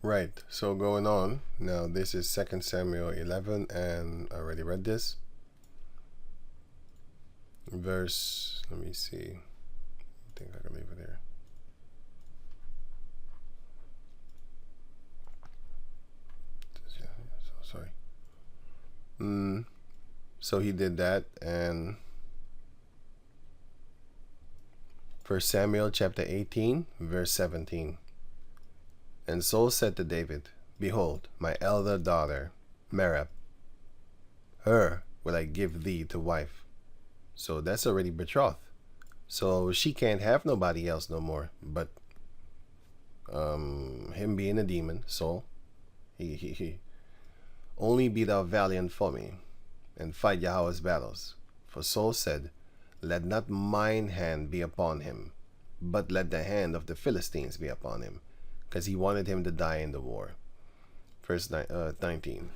Right, so going on. Now this is 2 Samuel 11, and I already read this. Verse, let me see. I think I can leave it here. So sorry. So he did that, and 1 Samuel chapter 18, verse 17. And Saul said to David, Behold, my elder daughter, Merab, her will I give thee to wife. So that's already betrothed. So she can't have nobody else no more. But him being a demon, Saul, he only be thou valiant for me, and fight Yahweh's battles. For Saul said, Let not mine hand be upon him, but let the hand of the Philistines be upon him, because he wanted him to die in the war. Verse 19.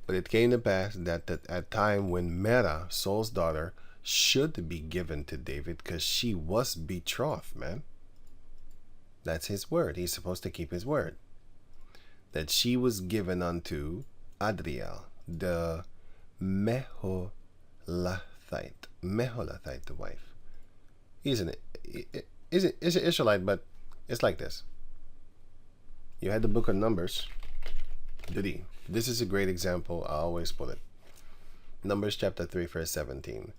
But it came to pass that at time when Merab, Saul's daughter, should be given to David, because she was betrothed, man. That's his word. He's supposed to keep his word. That she was given unto Adriel, the Meholathite, the wife. He's an Israelite, but it's like this. You had the book of Numbers. This is a great example. I always put it. Numbers chapter 3, verse 17.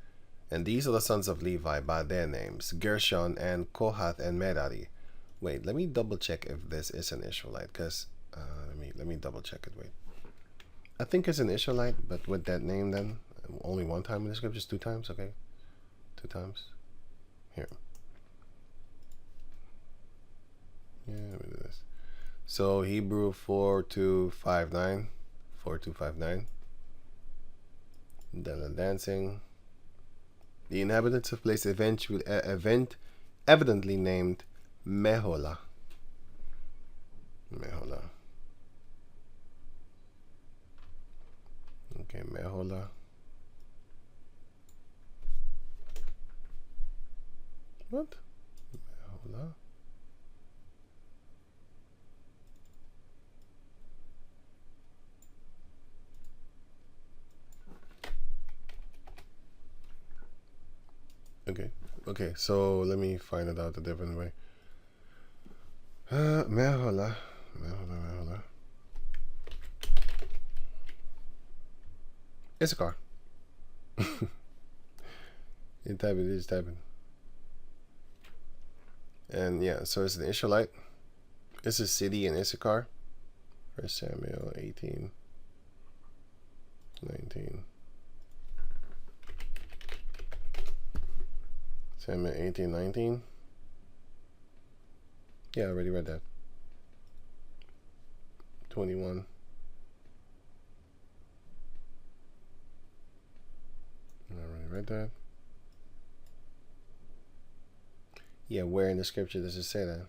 And these are the sons of Levi by their names, Gershon and Kohath and Merari. Wait, let me double check if this is an Israelite, because let me double check it. Wait, I think it's an Israelite, but with that name, then only one time in the scriptures, 2 times. Okay, 2 times. Here. Yeah, let me do this. So Hebrew 4259, 4259. Then dancing. The inhabitants of place evidently named Meholah. Meholah. Okay, Meholah. What? Meholah. Okay, so let me find it out a different way. Meholah. It's a car. You type it, just type it. And yeah, so it's an Israelite. It's a city in Issachar. 1 Samuel 18, 19. Samuel 18, 19. Yeah, I already read that. 21. I already read that. Yeah, where in the scripture does it say that?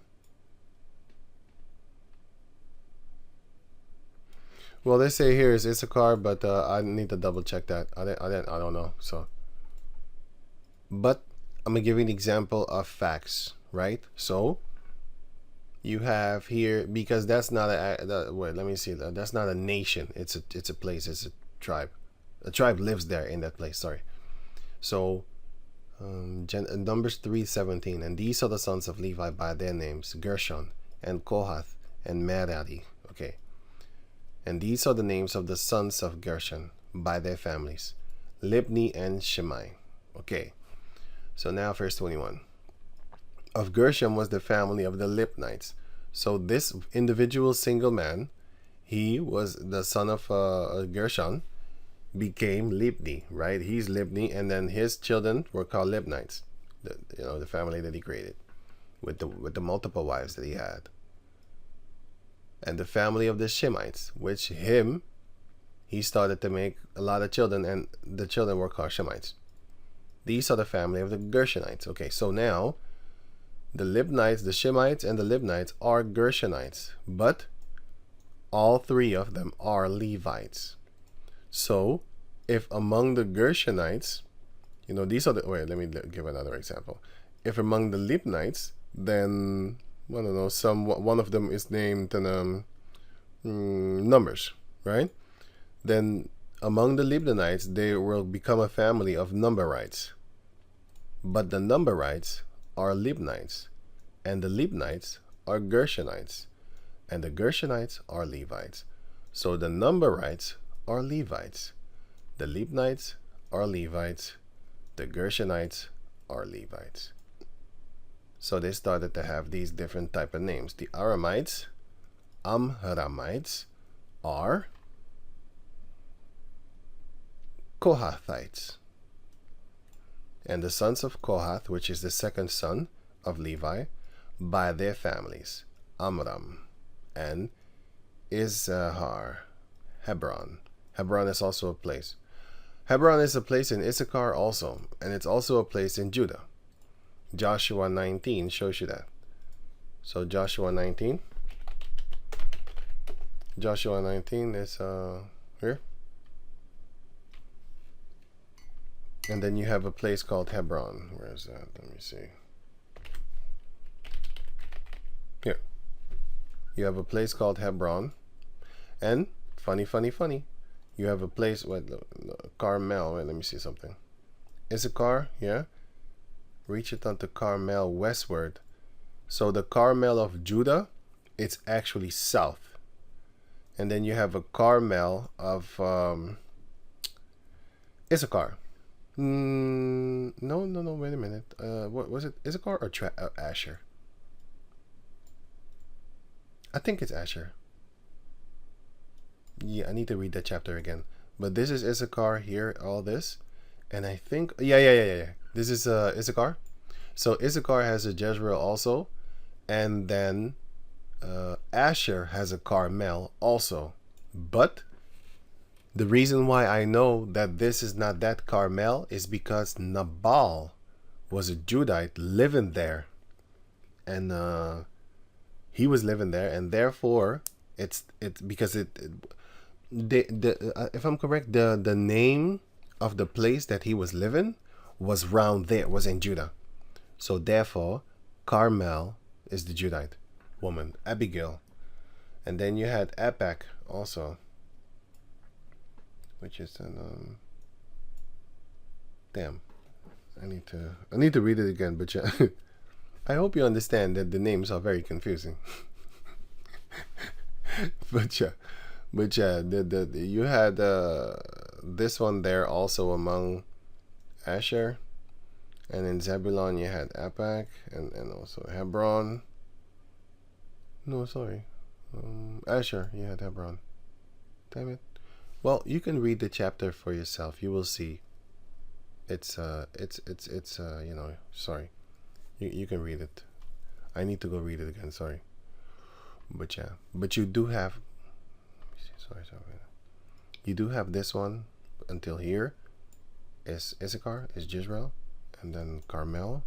Well, they say here is Issachar, but I need to double check that. I don't know. So, but I'm gonna give you an example of facts, right? So you have here, because that's not wait, let me see. That's not a nation. It's a place. It's a tribe. A tribe lives there in that place. Sorry. So Numbers 3:17, and these are the sons of Levi by their names, Gershon and Kohath and Merari. Okay. And these are the names of the sons of Gershon by their families, Libni and Shimei. Okay. So now verse 21. Of Gershon was the family of the Libnites. So this individual single man, he was the son of Gershon, became Libni, right? He's Libni, and then his children were called Libnites. The family that he created with the multiple wives that he had. And the family of the Shemites, which he started to make a lot of children, and the children were called Shemites. These are the family of the Gershonites. Okay, so now the Libnites, the Shemites, and the Libnites are Gershonites, but all 3 of them are Levites. So if among the Gershonites, these are the, wait, let me give another example. If among the Libnites, then I don't know, one of them is named numbers, right? Then among the Libanites, they will become a family of Numberites. But the Numberites are Libanites, and the Libanites are Gershonites, and the Gershonites are Levites. So the Numberites are Levites, the Libanites are Levites, the Gershonites are Levites. So they started to have these different type of names. The Aramites, Amramites, are Kohathites. And the sons of Kohath, which is the second son of Levi, by their families, Amram and Izhar, Hebron. Hebron is also a place. Hebron is a place in Issachar also, and it's also a place in Judah. Joshua 19 shows you that. So Joshua 19. Joshua 19 is here. And then you have a place called Hebron. Where is that? Let me see. Here. You have a place called Hebron. And, funny, you have a place with Carmel. Wait, let me see something. Issachar, yeah. Reach it unto Carmel westward. So the Carmel of Judah, it's actually south. And then you have a Carmel of Issachar. No, wait a minute. What was it? Issachar or Asher? I think it's Asher. Yeah, I need to read that chapter again. But this is Issachar here, all this. And I think, yeah. This is Issachar. So Issachar has a Jezreel also. And then Asher has a Carmel also. But the reason why I know that this is not that Carmel is because Nabal was a Judite living there. And he was living there, and therefore it's because if I'm correct, the name of the place that he was living was round there, was in Judah. So therefore Carmel is the Judite woman, Abigail. And then you had Apak also, which is an damn, I need to read it again, but yeah. I hope you understand that the names are very confusing. but yeah, you had this one there also among Asher, and in Zebulon you had Apak and also Hebron. No, sorry, Asher, you had Hebron. Damn it. Well, you can read the chapter for yourself. You will see. It's you know, sorry. You can read it. I need to go read it again, sorry. But yeah. But you do have, sorry. You do have this one until here is Issachar, is Jezreel, and then Carmel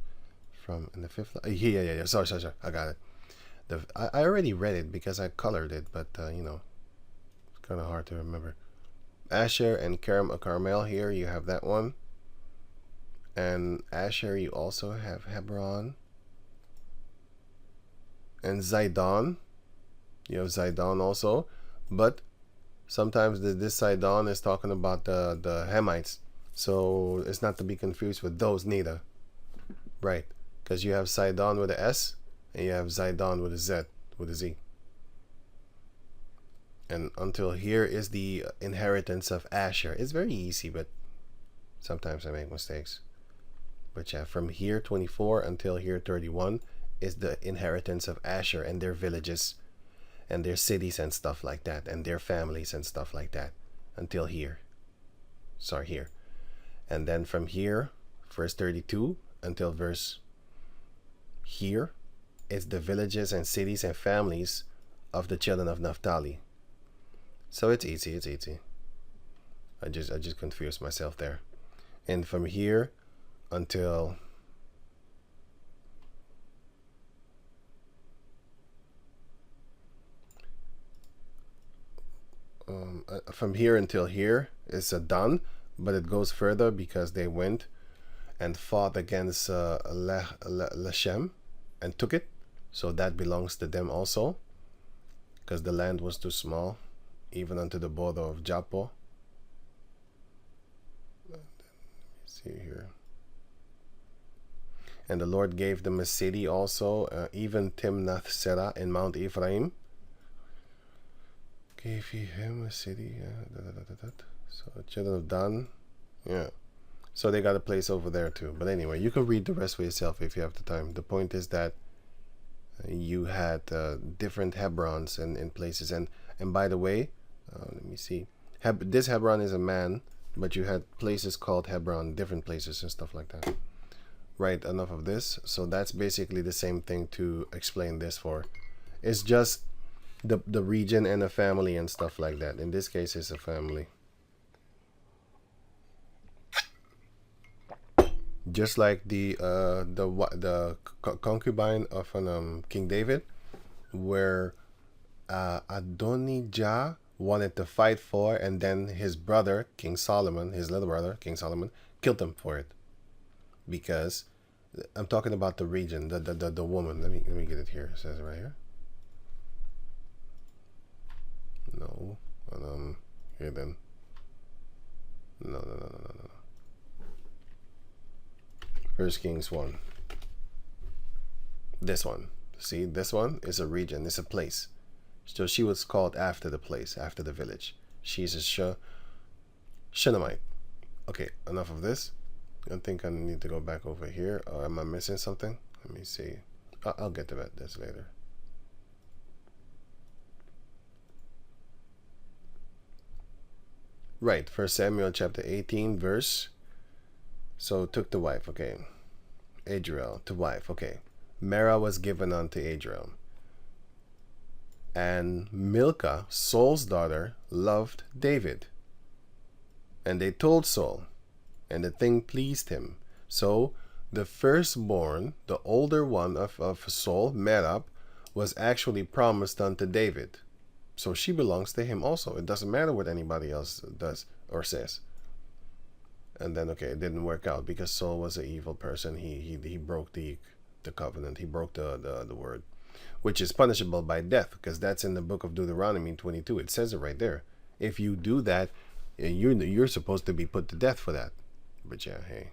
from in the fifth. Yeah. Sorry. I got it. I already read it because I colored it, but you know, it's kind of hard to remember. Asher and Carmel here, you have that one. And Asher, you also have Hebron. And Zidon, you have Zidon also. But sometimes this Zidon is talking about the Hamites. So it's not to be confused with those neither. Right. Because you have Zidon with a S. And you have Zidon with a Z. With a Z. And until here is the inheritance of Asher. It's very easy, but sometimes I make mistakes. But yeah, from here 24 until here 31 is the inheritance of Asher and their villages and their cities and stuff like that, and their families and stuff like that until here. Sorry, here. And then from here, verse 32 until verse here is the villages and cities and families of the children of Naphtali. So it's easy. I just confused myself there. And from here until from here until here is done, but it goes further because they went and fought against Lashem and took it, so that belongs to them also. because the land was too small, even unto the border of Joppo. Let me see here. And the Lord gave them a city also, even Timnath Serah in Mount Ephraim. Gave he him a city. So the children of Dan, yeah. So they got a place over there too. But anyway, you can read the rest for yourself if you have the time. The point is that you had different Hebrons in places. And by the way, let me see. This Hebron is a man, but you had places called Hebron, different places and stuff like that. Right, enough of this. So that's basically the same thing to explain this for. It's just the region and a family and stuff like that. In this case, it's a family. Just like the concubine of King David, where Adonijah wanted to fight for, and then his brother King Solomon, his little brother King Solomon, killed him for it. Because I'm talking about the region, the woman. Let me get it here. It says it right here. No, here then. No. 1 Kings 1. This one. See, this one is a region. It's a place. So she was called after the place, after the village. She's a Shunammite. Okay, enough of this. I think I need to go back over here. Or am I missing something? Let me see. I'll get to that later. Right, 1 Samuel chapter 18 verse. So took the wife, okay. Adriel to wife, okay. Merah was given unto Adriel. And Milcah, Saul's daughter, loved David. And they told Saul, and the thing pleased him. So the firstborn, the older one of Saul, Merab, was actually promised unto David. So she belongs to him also. It doesn't matter what anybody else does or says. And then, okay, it didn't work out because Saul was an evil person. He broke the covenant. He broke the word, which is punishable by death, because that's in the book of Deuteronomy 22. It says it right there. If you do that, you're supposed to be put to death for that. But yeah, hey,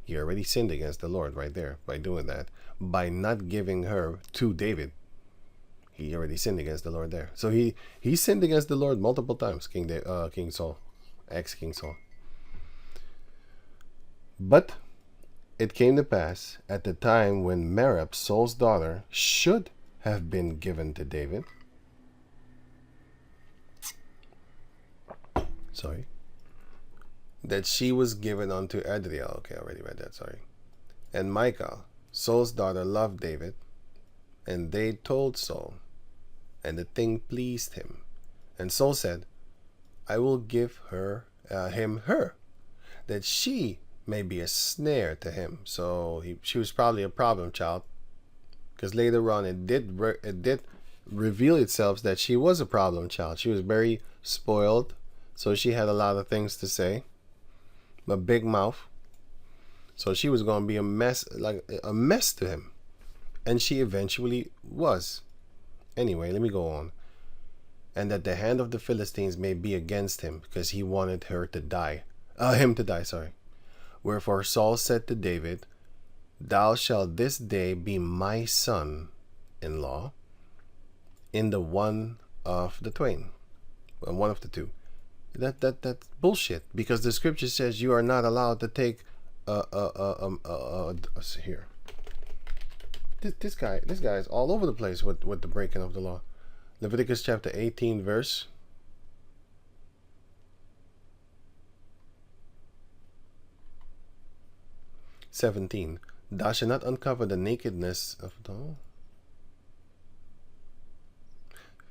he already sinned against the Lord right there by doing that, by not giving her to David. He already sinned against the Lord there. So he sinned against the Lord multiple times, King Saul, ex-King Saul. But it came to pass at the time when Merab, Saul's daughter, should have been given to David. Sorry. That she was given unto Adriel. Okay, I already read that, sorry. And Michal, Saul's daughter, loved David. And they told Saul, and the thing pleased him. And Saul said, I will give him her, that she may be a snare to him. So she was probably a problem child, because later on it did reveal itself that she was a problem child. She was very spoiled, so she had a lot of things to say, a big mouth. So she was going to be a mess, like a mess to him, and she eventually was. Anyway, let me go on. And that the hand of the Philistines may be against him, because he wanted him to die. Wherefore Saul said to David, Thou shalt this day be my son-in-law in the one of the twain, one of the two. That's bullshit, because the scripture says you are not allowed to take here. This guy is all over the place with the breaking of the law. Leviticus chapter 18 verse 17. Thou shalt not uncover the nakedness of the...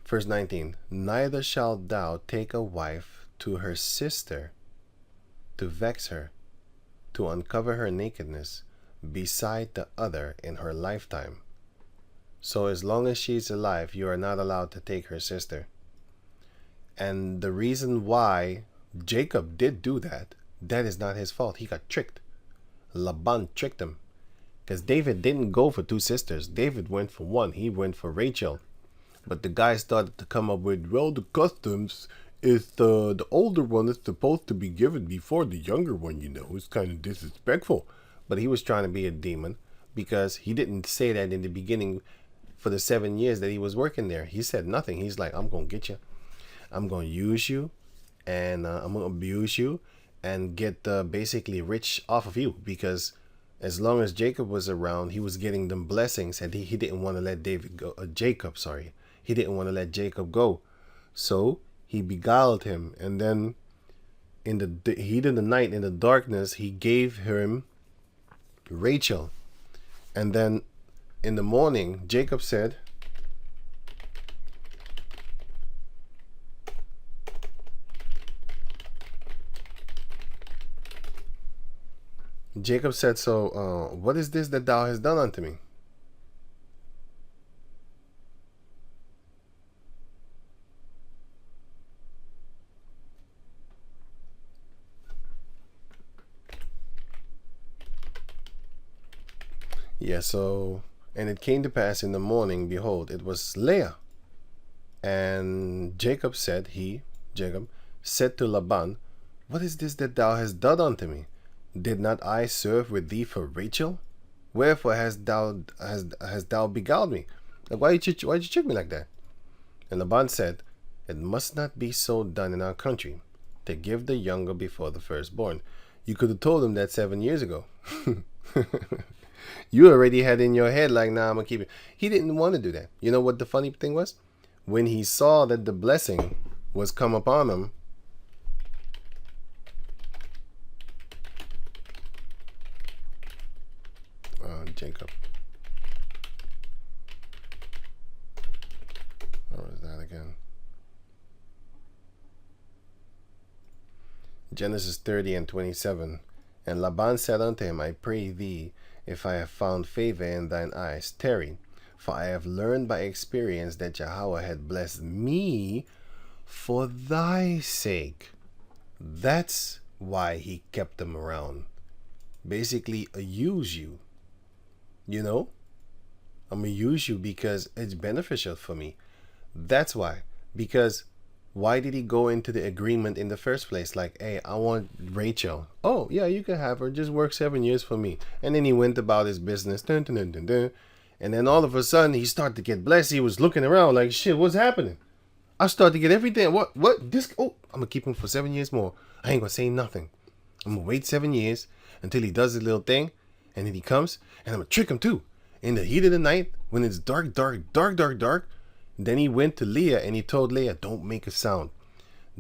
Verse 19. Neither shalt thou take a wife to her sister to vex her, to uncover her nakedness, beside the other in her lifetime. So as long as she's alive, you are not allowed to take her sister. And the reason why Jacob did do that, that is not his fault. He got tricked. Laban tricked him, because David didn't go for two sisters. David went for one. He went for Rachel. But the guy started to come up with, well, the customs is the older one is supposed to be given before the younger one, It's kind of disrespectful. But he was trying to be a demon because he didn't say that in the beginning for the 7 years that he was working there. He said nothing. He's like, I'm going to get you. I'm going to use you, and I'm going to abuse you and get basically rich off of you, because as long as Jacob was around, he was getting them blessings, and he didn't want to let David go. Jacob, sorry. He didn't want to let Jacob go. So he beguiled him, and then in the heat of the night, in the darkness, he gave him Rachel. And then in the morning, Jacob said, so what is this that thou hast done unto me? Yeah, so, and it came to pass in the morning, behold, it was Leah. And Jacob said to Laban, what is this that thou hast done unto me? Did not I serve with thee for Rachel? Wherefore hast thou beguiled me? Like, why'd you trick me like that? And Laban said, it must not be so done in our country, to give the younger before the firstborn. You could have told him that 7 years ago. You already had in your head, like, nah, I'm going to keep it. He didn't want to do that. You know what the funny thing was? When he saw that the blessing was come upon him, Jacob. Where was that again? Genesis 30 and 27. And Laban said unto him, I pray thee, if I have found favor in thine eyes, tarry, for I have learned by experience that Yahweh had blessed me for thy sake. That's why he kept them around. Basically, use you. I'm going to use you because it's beneficial for me. That's why. Because why did he go into the agreement in the first place? Like, hey, I want Rachel. Oh, yeah, you can have her. Just work 7 years for me. And then he went about his business. Dun, dun, dun, dun, dun. And then all of a sudden, he started to get blessed. He was looking around like, shit, what's happening? I started to get everything. What? This? Oh, I'm going to keep him for 7 years more. I ain't going to say nothing. I'm going to wait 7 years until he does his little thing. And then he comes, and I'm going to trick him too. In the heat of the night, when it's dark, then he went to Leah and he told Leah, don't make a sound.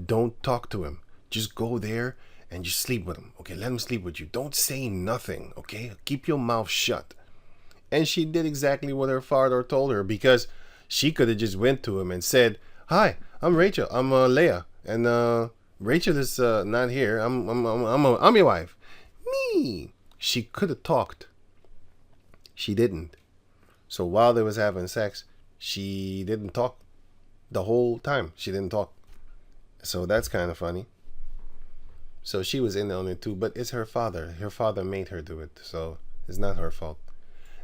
Don't talk to him. Just go there and just sleep with him. Okay, let him sleep with you. Don't say nothing, okay? Keep your mouth shut. And she did exactly what her father told her, because she could have just went to him and said, hi, I'm Rachel. I'm Leah. And Rachel is not here. I'm your wife. Me. She could have talked. She didn't. So while they was having sex, she didn't talk the whole time. She didn't talk. So that's kind of funny. So she was in on it too, but it's her father. Her father made her do it, so it's not her fault.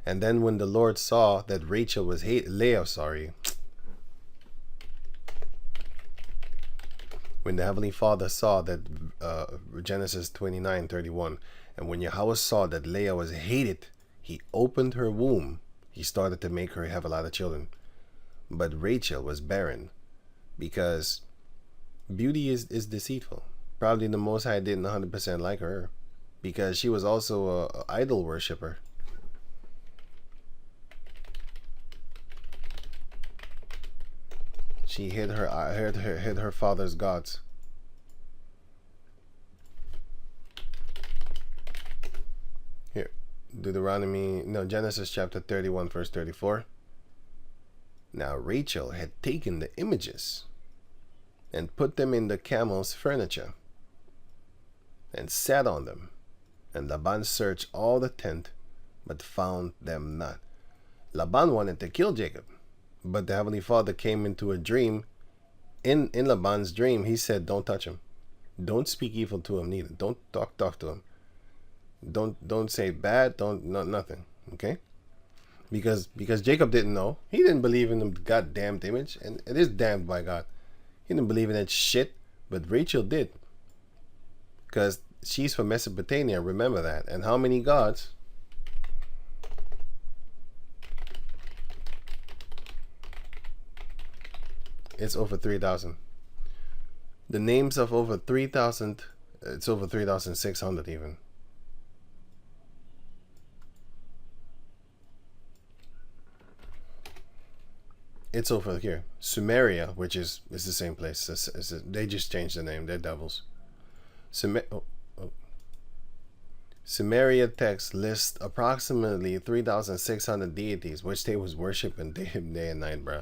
And then when the Lord saw that Rachel was when the Heavenly Father saw that, Genesis 29:31, and when Yahweh saw that Leah was hated, he opened her womb. He started to make her have a lot of children. But Rachel was barren, because beauty is deceitful. Probably the Most High didn't 100% like her, because she was also a idol worshiper. She hid her father's gods. Here, Genesis chapter 31, verse 34. Now Rachel had taken the images and put them in the camel's furniture and sat on them. And Laban searched all the tent, but found them not. Laban wanted to kill Jacob, but the Heavenly Father came into a dream. In Laban's dream, he said, don't touch him. Don't speak evil to him neither. Don't talk to him. Don't say bad. Nothing. Okay? because Jacob didn't know. He didn't believe in the goddamn image, and it is damned by God. He didn't believe in that shit, but Rachel did, because she's from Mesopotamia. Remember that. And how many gods? It's over 3,000. The names of over 3,000. It's over 3,600 even. It's over here. Sumeria, which is the same place. They just changed the name. They're devils. Sumeria text lists approximately 3,600 deities, which they was worshiping day and night, bro.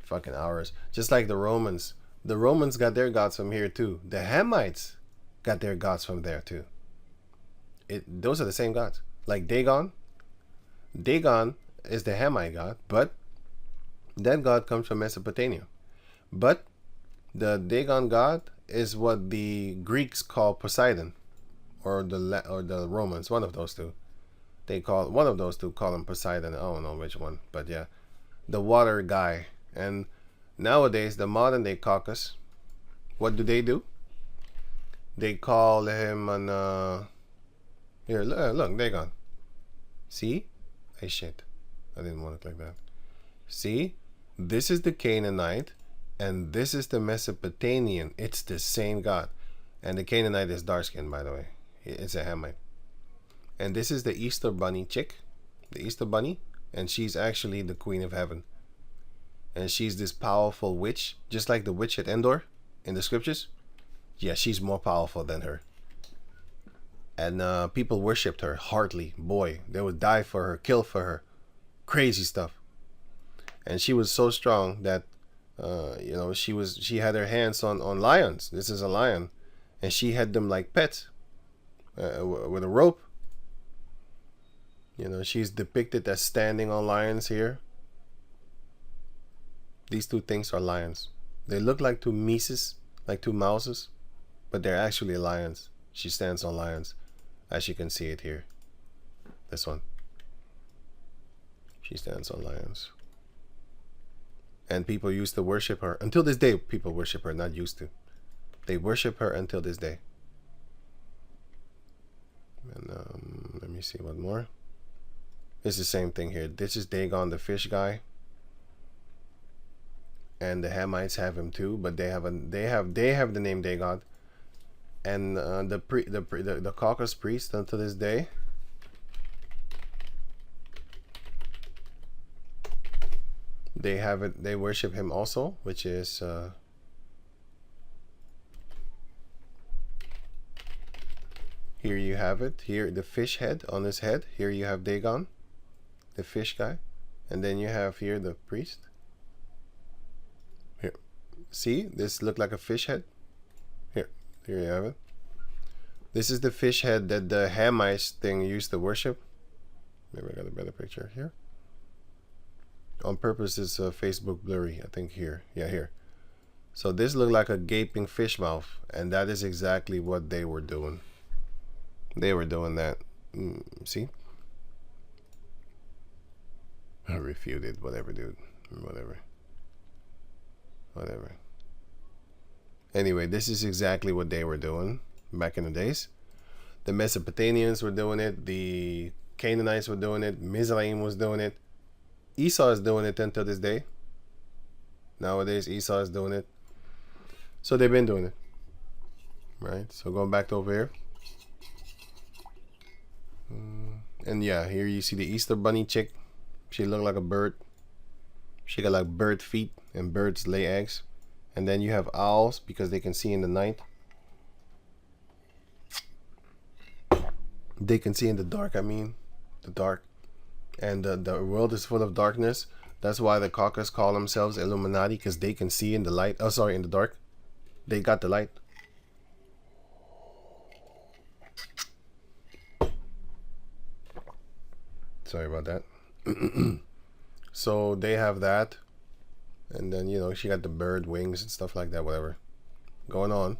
Fucking hours. Just like the Romans. The Romans got their gods from here too. The Hamites got their gods from there too. Those are the same gods. Like Dagon. Dagon is the Hamite god, but that god comes from Mesopotamia. But the Dagon god is what the Greeks call Poseidon, or the Romans. One of those two. One of those two call him Poseidon. I don't know which one, but yeah, the water guy. And nowadays, the modern day Caucasus, what do? They call him an here. Look, Dagon. See? Hey, shit. I didn't want it like that. See? This is the Canaanite, and this is the Mesopotamian. It's the same god. And the Canaanite is dark skinned, by the way. It's a Hamite. And this is the Easter Bunny chick. The Easter Bunny. And she's actually the Queen of Heaven. And she's this powerful witch, just like the witch at Endor in the scriptures. Yeah, she's more powerful than her. And people worshipped her heartily. Boy, they would die for her, kill for her. Crazy stuff. And she was so strong that, she had her hands on lions. This is a lion. And she had them like pets with a rope. She's depicted as standing on lions here. These two things are lions. They look like two Mises, like two mouses, but they're actually lions. She stands on lions, as you can see it here. This one. She stands on lions. And people used to worship her. Until this day, people worship her, not used to. They worship her until this day. And let me see what more. It's the same thing here. This is Dagon, the fish guy. And the Hamites have him too, but they have the name Dagon. And the Caucasus priest until this day. They have it. They worship him also, which is here you have it. Here the fish head on his head. Here you have Dagon, the fish guy, and then you have here the priest. Here, see this look like a fish head. Here you have it. This is the fish head that the Hamites thing used to worship. Maybe I got a better picture here. On purpose, it's Facebook blurry. I think here. Yeah, here. So this looked like a gaping fish mouth, and that is exactly what they were doing. They were doing that. See? I refuted. Whatever, dude. Whatever. Anyway, this is exactly what they were doing back in the days. The Mesopotamians were doing it. The Canaanites were doing it. Mizraim was doing it. Esau is doing it until this day. Nowadays, Esau is doing it. So they've been doing it. Right? So going back to over here. And yeah, here you see the Easter bunny chick. She looked like a bird. She got like bird feet, and birds lay eggs. And then you have owls because they can see in the night. They can see in the dark, the dark. And the world is full of darkness. That's why the Caucasus call themselves Illuminati, because they can see in the light. Oh, sorry, in the dark. They got the light. Sorry about that. So they have that. And then, she got the bird wings and stuff like that, whatever. Going on.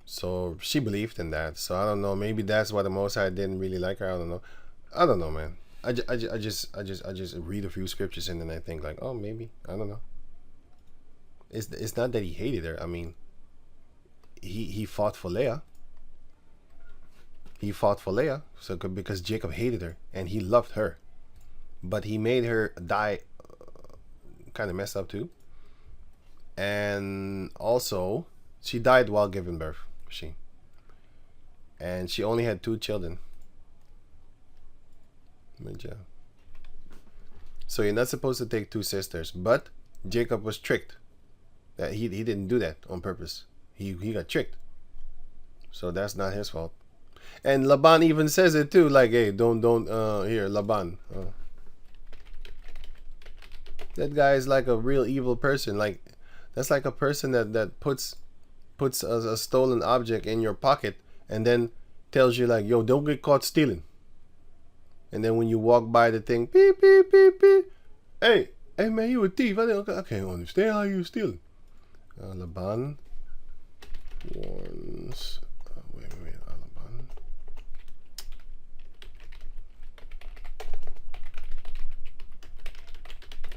So she believed in that. So I don't know. Maybe that's why the Most High didn't really like her. I don't know, man. I just read a few scriptures and then I think like, oh, maybe, I don't know. It's not that he hated her. I mean, he fought for Leah. He fought for Leah, so because Jacob hated her and he loved her, but he made her die, kind of messed up too. And also, she died while giving birth. And she only had 2 children. So you're not supposed to take 2 sisters, but Jacob was tricked. That he didn't do that on purpose. He got tricked. So that's not his fault. And Laban even says it too, like, hey, don't here, Laban. That guy is like a real evil person. Like, that's like a person that puts a stolen object in your pocket and then tells you like, yo, don't get caught stealing. And then when you walk by the thing, beep, beep, beep, beep. Hey man, you a thief. I can't understand how you stealing. Laban warns. Wait. Laban.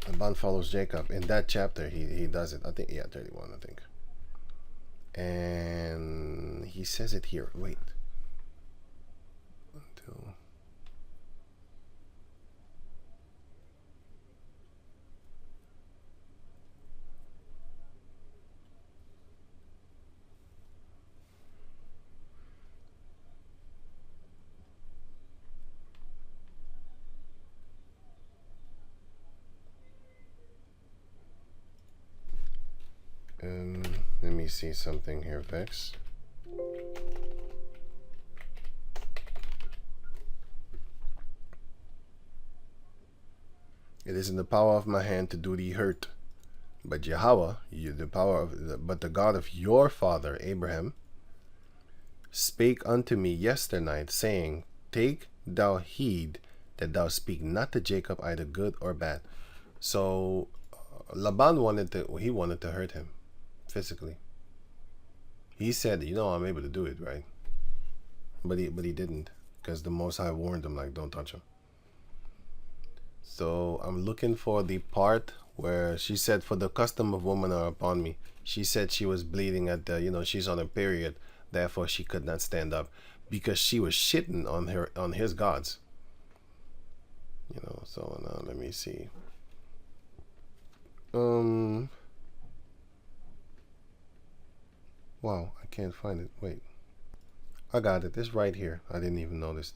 Laban follows Jacob. In that chapter, he does it. I think, yeah, 31, I think. And he says it here. Wait. Until... let me see something here, Vex. It is in the power of my hand to do thee hurt, but Yahweh, but the God of your father Abraham, spake unto me yesternight, saying, take thou heed that thou speak not to Jacob either good or bad. So Laban wanted to hurt him physically. He said, you know, I'm able to do it, right? But he didn't, because the Most High warned him, like, don't touch him. So I'm looking for the part where she said, for the custom of woman are upon me. She said she was bleeding at the, you know, she's on a period, therefore she could not stand up, because she was shitting on his gods. You know, so now let me see. Wow, I can't find it. Wait. I got it. It's right here. I didn't even notice.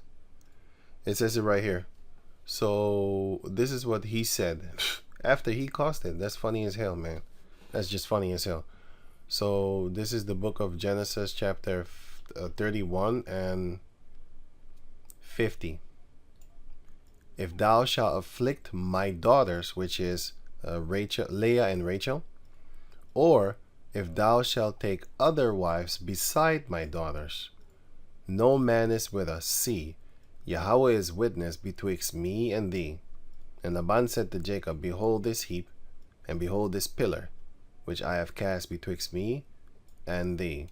It says it right here. So this is what he said after he caused it. That's funny as hell, man. That's just funny as hell. So this is the book of Genesis, chapter 31 and 50. If thou shalt afflict my daughters, which is Leah and Rachel, or if thou shalt take other wives beside my daughters, no man is with us. See, Yahweh is witness betwixt me and thee. And Laban said to Jacob, behold this heap, and behold this pillar, which I have cast betwixt me and thee.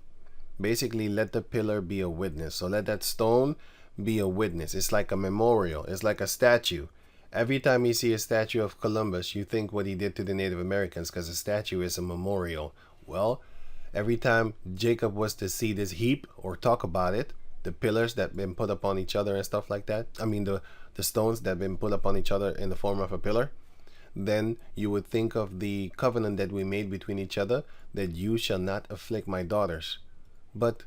Basically, let the pillar be a witness. So let that stone be a witness. It's like a memorial. It's like a statue. Every time you see a statue of Columbus, you think what he did to the Native Americans, because a statue is a memorial. Well, every time Jacob was to see this heap or talk about it, the pillars that been put upon each other and stuff like that, I mean the stones that been put upon each other in the form of a pillar, then you would think of the covenant that we made between each other, that you shall not afflict my daughters. But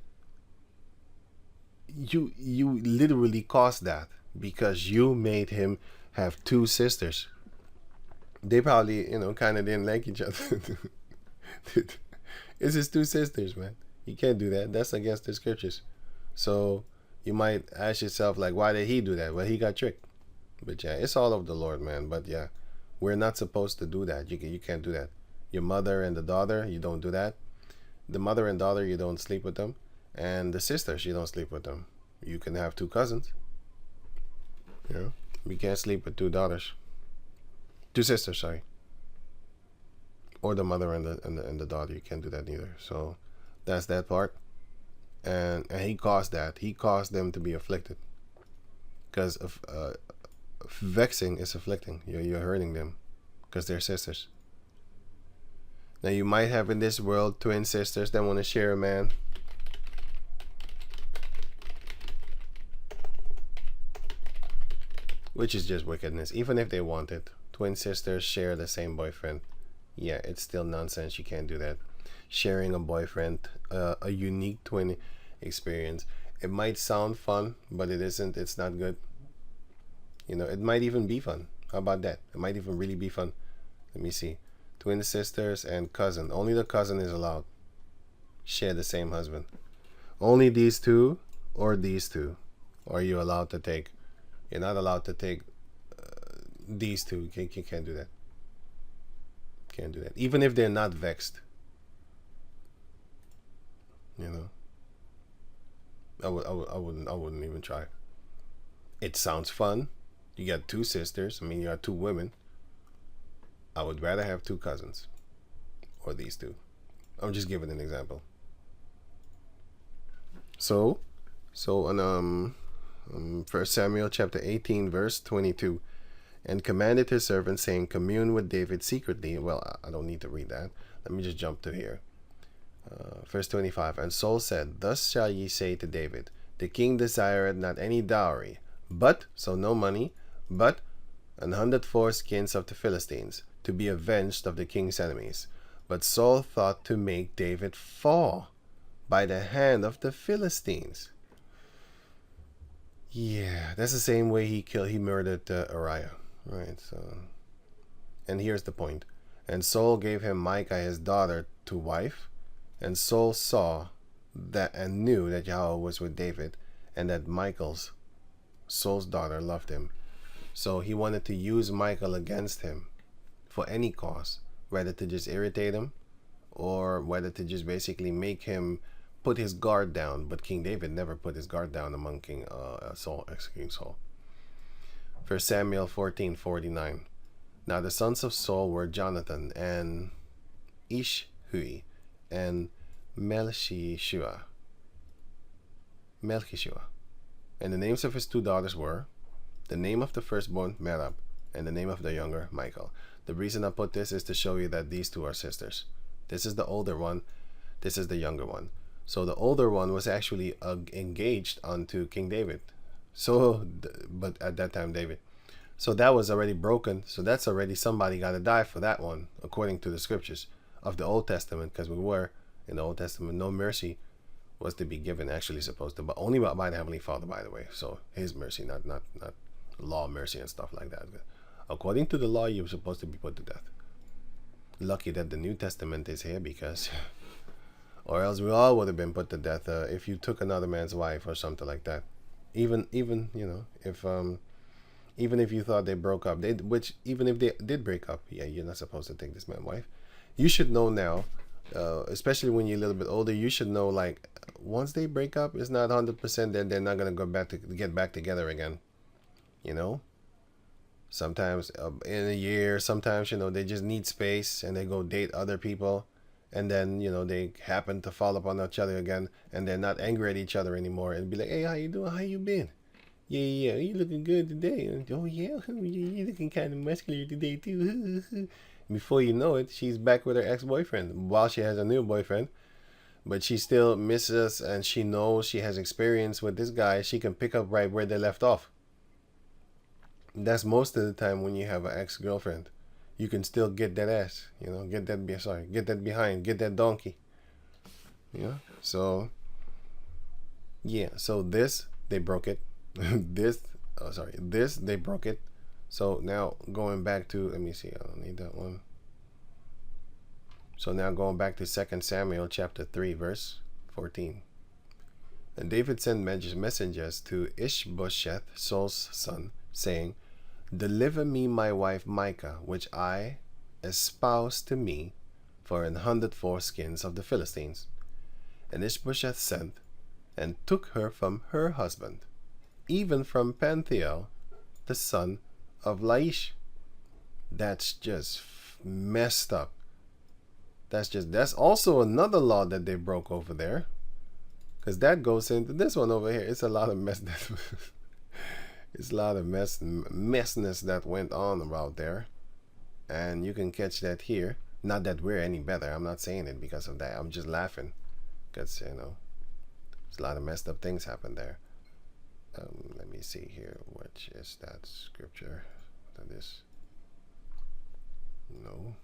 you literally caused that, because you made him have 2 sisters. They probably, you know, kind of didn't like each other. It's his 2 sisters, man. You can't do that. That's against the scriptures. So you might ask yourself, like, why did he do that? Well, he got tricked. But yeah, it's all of the Lord, man. But yeah, we're not supposed to do that. You can't do that. Your mother and the daughter, you don't do that. The mother and daughter, you don't sleep with them. And the sisters, you don't sleep with them. You can have 2 cousins. You know, you can't sleep with 2 daughters. 2 sisters, sorry. Or the mother and the daughter, you can't do that neither. So that's that part. And he caused that. He caused them to be afflicted. Because of vexing is afflicting. You're hurting them because they're sisters. Now you might have in this world twin sisters that want to share a man. Which is just wickedness. Even if they want it. Twin sisters share the same boyfriend. Yeah, it's still nonsense. You can't do that. Sharing a boyfriend, a unique twin experience. It might sound fun, but it isn't. It's not good. You know, it might even be fun. How about that? It might even really be fun. Let me see. Twin sisters and cousin. Only the cousin is allowed. Share the same husband. Only these two or these two are you allowed to take. You're not allowed to take these two. You can't do that. Can't do that. Even if they're not vexed. You know. I wouldn't even try. It sounds fun. You got two sisters. I mean, you got two women. I would rather have two cousins. Or these two. I'm just giving an example. So on 1 Samuel chapter 18 verse 22, and commanded his servant, saying, commune with David secretly. Well, I don't need to read that. Let me just jump to here. Verse 25, and Saul said, thus shall ye say to David, the king desireth not any dowry, but, so no money, but 100 foreskins of the Philistines, to be avenged of the king's enemies. But Saul thought to make David fall by the hand of the Philistines. Yeah, that's the same way he murdered Uriah, right? So, and here's the point. And Saul gave him Micah his daughter to wife, and Saul saw that and knew that Yahweh was with David, and that Saul's daughter, loved him. So he wanted to use Michal against him for any cause, whether to just irritate him or whether to just basically make him put his guard down. But King David never put his guard down among King Saul. 1 Samuel 14:49. Now the sons of Saul were Jonathan and Ishhui and Melchishua. And the names of his two daughters were, the name of the firstborn Merab, and the name of the younger Michal. The reason I put this is to show you that these two are sisters. This is the older one. This is the younger one. So the older one was actually engaged unto King David. So, but at that time David. So that was already broken. So that's already somebody got to die for that one, according to the scriptures of the Old Testament, because we were in the Old Testament, no mercy was to be given, actually supposed to, but only by the Heavenly Father, by the way. So his mercy, not law mercy and stuff like that. According to the law, you're supposed to be put to death. Lucky that the New Testament is here, because or else we all would have been put to death if you took another man's wife or something like that. Even you know, if even if you thought they broke up, even if they did break up, yeah, you're not supposed to take this man's wife. You should know now, especially when you're a little bit older, you should know, like, once they break up, it's not 100%, then they're not going to go back to get back together again. You know, sometimes in a year, sometimes, you know, they just need space and they go date other people, and then, you know, they happen to fall upon each other again, and they're not angry at each other anymore, and be like, hey, how you doing? How you been? Yeah, you looking good today. And, oh yeah, you looking kind of muscular today too. Before you know it, she's back with her ex-boyfriend while she has a new boyfriend, but she still misses, and she knows she has experience with this guy. She can pick up right where they left off. That's most of the time when you have an ex-girlfriend. You can still get that ass, you know, get that behind, get that donkey. Yeah. So yeah, so this, they broke it. this they broke it. So now going back to, let me see, I don't need that one. So now going back to 2 Samuel chapter 3 verse 14. And David sent messengers to Ishbosheth, Saul's son, saying, deliver me my wife Micah, which I espoused to me, for 100 foreskins of the Philistines. And Ishbosheth sent and took her from her husband, even from Panthiel, the son of Laish. That's just messed up. That's also another law that they broke over there, because that goes into this one over here. It's a lot of mess. It's a lot of messiness that went on about there, and you can catch that here. Not that we're any better. I'm not saying it because of that. I'm just laughing because, you know, there's a lot of messed up things happen there. Let me see here. Which is that scripture? That is. No.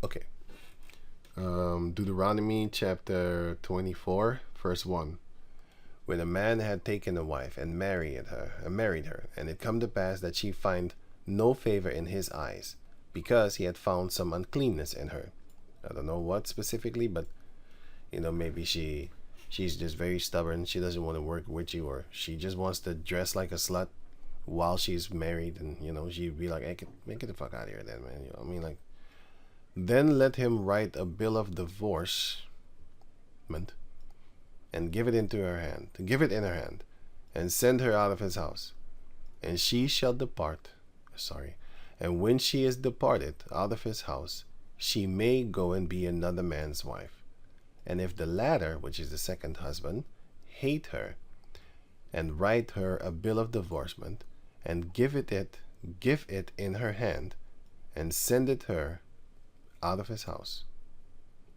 Okay. Deuteronomy chapter 24, verse 1. When a man had taken a wife and married her, and it come to pass that she find no favor in his eyes, because he had found some uncleanness in her. I don't know what specifically, but you know, maybe she's just very stubborn. She doesn't want to work with you, or she just wants to dress like a slut while she's married, and you know, she'd be like, hey, get the fuck out of here then, man. You know, I mean, like, then let him write a bill of divorcement and give it in her hand, and send her out of his house. And she shall depart. And when she is departed out of his house, she may go and be another man's wife. And if the latter, which is the second husband, hate her, and write her a bill of divorcement, and give it in her hand, and send it her out of his house.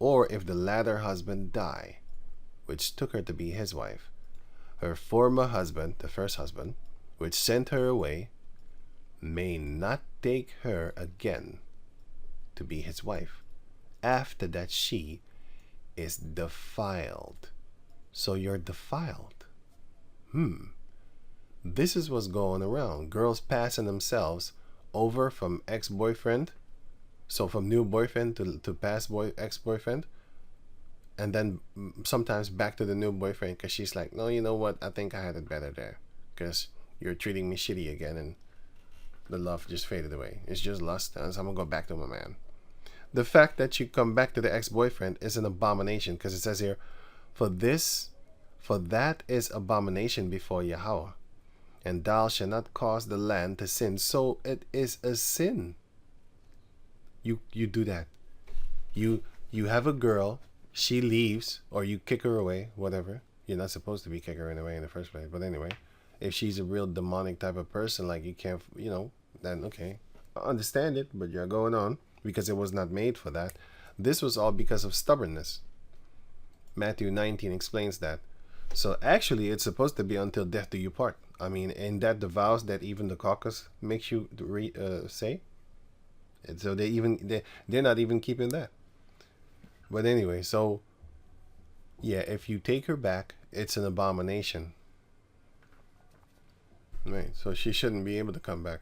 Or if the latter husband die, which took her to be his wife, her former husband, the first husband, which sent her away, may not take her again to be his wife, after that she is defiled. So you're defiled. This is what's going around. Girls passing themselves over from ex-boyfriend, so from new boyfriend to past ex-boyfriend, and then sometimes back to the new boyfriend because she's like, no, you know what? I think I had it better there because you're treating me shitty again, and the love just faded away. It's just lust, and so I'm gonna go back to my man. The fact that you come back to the ex-boyfriend is an abomination, because it says here, for that is abomination before Yahweh, and thou shalt not cause the land to sin. So it is a sin. You do that. You have a girl, she leaves, or you kick her away, whatever. You're not supposed to be kicking her away in the first place. But anyway, if she's a real demonic type of person, like you can't, you know, then okay, I understand it, but you're going on because it was not made for that. This was all because of stubbornness. Matthew 19 explains that. So actually, it's supposed to be until death do you part. I mean, in that the vows that even the caucus makes you say. And so they're not even keeping that. But anyway, so yeah, if you take her back, it's an abomination. Right, so she shouldn't be able to come back.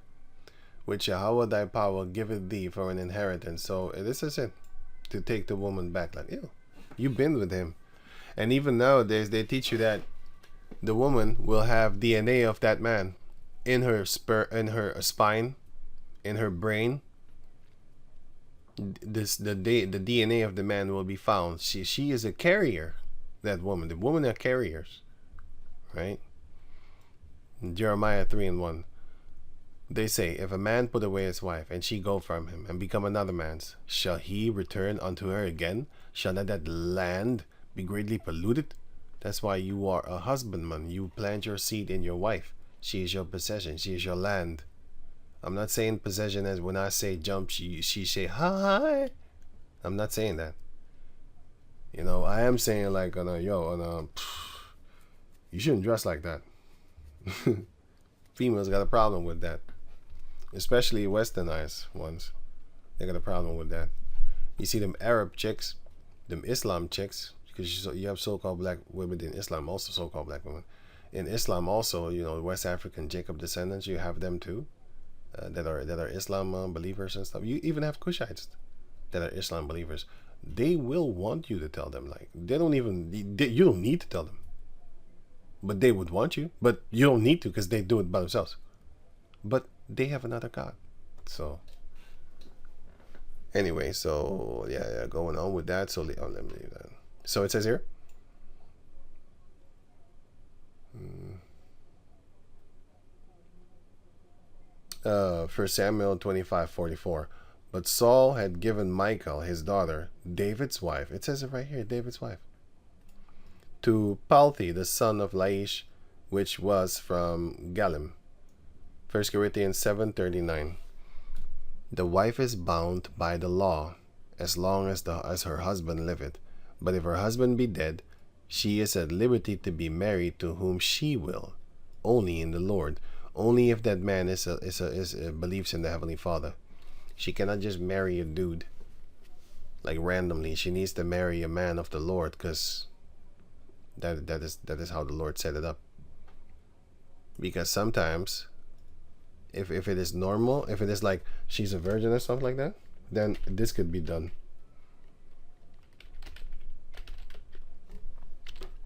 Which Yahweh thy power giveth thee for an inheritance. So this is it, to take the woman back. Like, ew, you've been with him. And even nowadays, they teach you that the woman will have DNA of that man in her spine, in her brain. The DNA of the man will be found. She is a carrier. That woman, the women are carriers, right? Jeremiah 3:1. They say, if a man put away his wife, and she go from him, and become another man's, shall he return unto her again? Shall not that land be greatly polluted? That's why you are a husbandman. You plant your seed in your wife. She is your possession. She is your land. I'm not saying possession as when I say jump, she say hi. I'm not saying that. You know, I am saying like, you shouldn't dress like that. Females got a problem with that. Especially westernized ones. They got a problem with that. You see them Arab chicks, them Islam chicks, because you have so-called black women in Islam, also so-called black women. In Islam also, you know, West African Jacob descendants, you have them too. That are Islam believers and stuff. You even have Cushites that are Islam believers. They will want you to tell them, like, you don't need to tell them. But they would want you. But you don't need to, because they do it by themselves. But they have another God. So anyway, so yeah, going on with that. So let me leave that. So it says here. First Samuel 25:44. But Saul had given Michal, his daughter, David's wife. It says it right here, David's wife. to Palti, the son of Laish, which was from Galim. 1 Corinthians 7:39. The wife is bound by the law as long as her husband liveth. But if her husband be dead, she is at liberty to be married to whom she will, only in the Lord, only if that man believes in the Heavenly Father. She cannot just marry a dude like randomly. She needs to marry a man of the Lord, because that is how the Lord set it up. Because sometimes if it is normal, if it is like she's a virgin or stuff like that, then this could be done.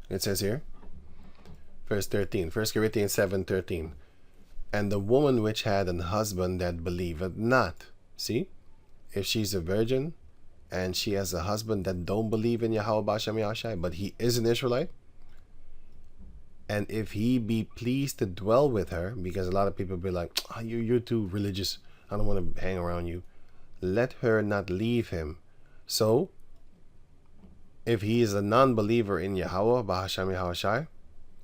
It says here, verse 13, 1 Corinthians 7:13. And the woman which had an husband that believeth not. See? If she's a virgin and she has a husband that don't believe in Yahweh B'Shem Yahshai, but he is an Israelite, and if he be pleased to dwell with her, because a lot of people be like, oh, you're too religious, I don't want to hang around you, let her not leave him. So, if he is a non-believer in Yahweh B'Shem Yahshai,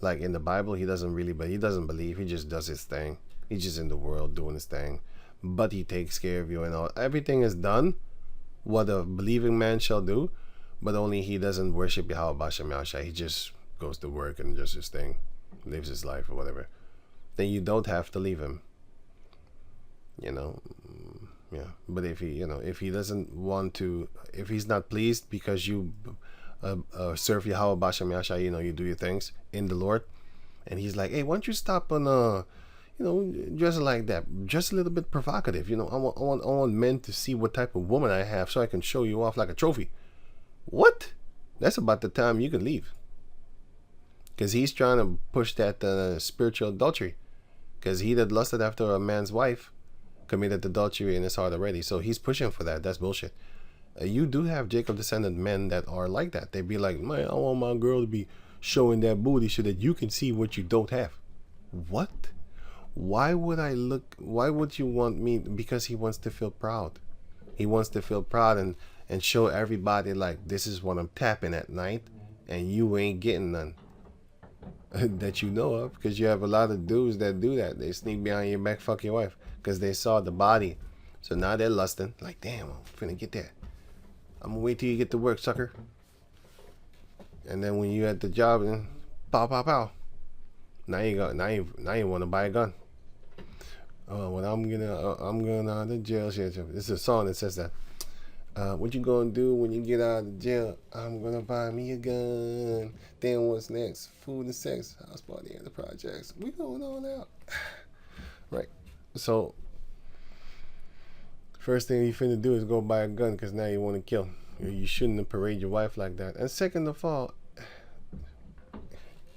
like in the Bible, he doesn't believe, he just does his thing. He's just in the world doing his thing. But he takes care of you and all. Everything is done what a believing man shall do, but only he doesn't worship Yahweh B'Shem Yahshai. He just goes to work and just his thing, lives his life or whatever. Then you don't have to leave him. Yeah. But if he doesn't want to, if he's not pleased because you serve Yahweh B'Shem Yahshai, you do your things in the Lord, and he's like, hey, why don't you stop on dressing like that, just a little bit provocative. I want men to see what type of woman I have, so I can show you off like a trophy. What? That's about the time you can leave, because he's trying to push that spiritual adultery, because he that lusted after a man's wife committed adultery in his heart already. So he's pushing for that. That's bullshit. You do have Jacob descendant men that are like that. They be like, man, I want my girl to be showing that booty so that you can see what you don't have. What? Why would you want me? Because he wants to feel proud. He wants to feel proud and show everybody, like, this is what I'm tapping at night, and you ain't getting none that you know of, because you have a lot of dudes that do that. They sneak behind your back, fuck your wife, because they saw the body. So now they're lusting, like, damn, I'm finna get that. I'm gonna wait till you get to work, sucker. And then when you at the job, and pow, pow, pow. Now you want to buy a gun. Oh, when I'm going out of the jail. This is a song that says that. What you gonna do when you get out of the jail? I'm gonna buy me a gun. Then what's next? Food and sex, house party, and the projects. We going on out. Right. So first thing you finna do is go buy a gun, because now you want to kill. You shouldn't parade your wife like that. And second of all,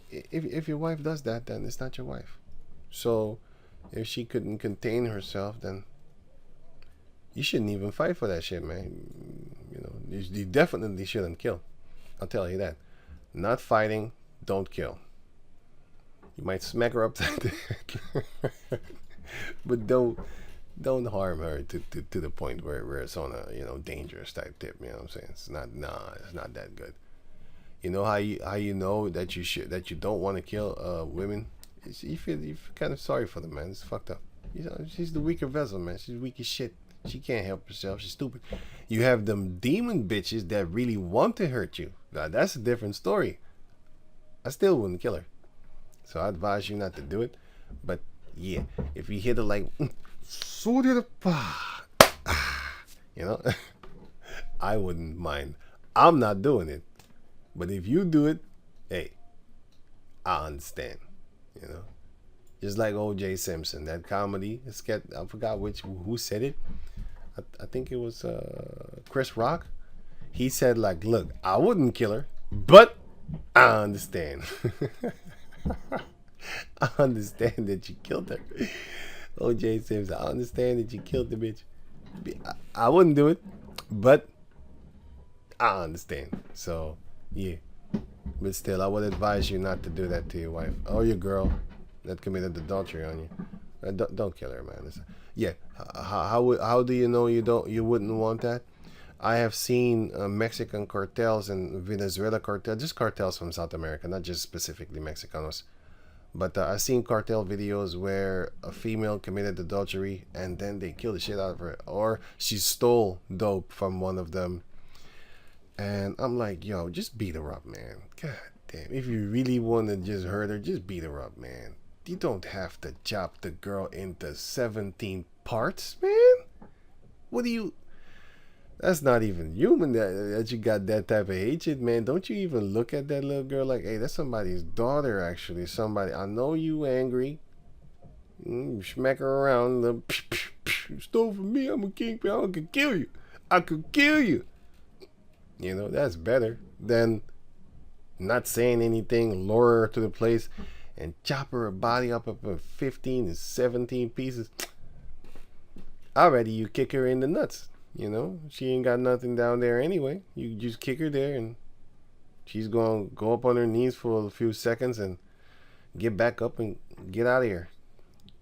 if your wife does that, then it's not your wife. So if she couldn't contain herself, then you shouldn't even fight for that shit, man. You definitely shouldn't kill. I'll tell you that. Not fighting, don't kill. You might smack her upside the head, but don't harm her to the point where it's on a dangerous type tip. You know what I'm saying? It's not that good. You know how you know that you don't want to kill women? You feel kind of sorry for them, man. It's fucked up. She's the weaker vessel, man. She's weak as shit. She can't help herself. She's stupid. You have them demon bitches that really want to hurt you. Now, that's a different story. I still wouldn't kill her. So I advise you not to do it. But yeah, if you hit her like, so did it, I wouldn't mind. I'm not doing it. But if you do it, hey, I understand. Just like O.J. Simpson, that comedy sketch. I forgot who said it. I think it was Chris Rock. He said, like, look, I wouldn't kill her, but I understand. I understand that you killed her. O.J. Simpson, I understand that you killed the bitch. I wouldn't do it, but I understand. So yeah, but still, I would advise you not to do that to your wife or your girl that committed adultery on you. Don't kill her, man. Yeah. How do you know you wouldn't want that? I have seen Mexican cartels and Venezuela cartels, just cartels from South America, not just specifically Mexicanos. But I've seen cartel videos where a female committed adultery and then they kill the shit out of her. Or she stole dope from one of them. And I'm like, yo, just beat her up, man. God damn. If you really want to just hurt her, just beat her up, man. You don't have to chop the girl into 17 parts, man. What do you... That's not even human that you got that type of hatred, man. Don't you even look at that little girl like, hey, that's somebody's daughter, actually. Somebody, I know you angry. Smack her around. You stole from me. I'm a kingpin. I could kill you. I could kill you. You know, that's better than not saying anything, lure her to the place, and chop her body up in 15 and 17 pieces. Already, you kick her in the nuts. You know, she ain't got nothing down there anyway. You just kick her there and she's going to go up on her knees for a few seconds and get back up and get out of here.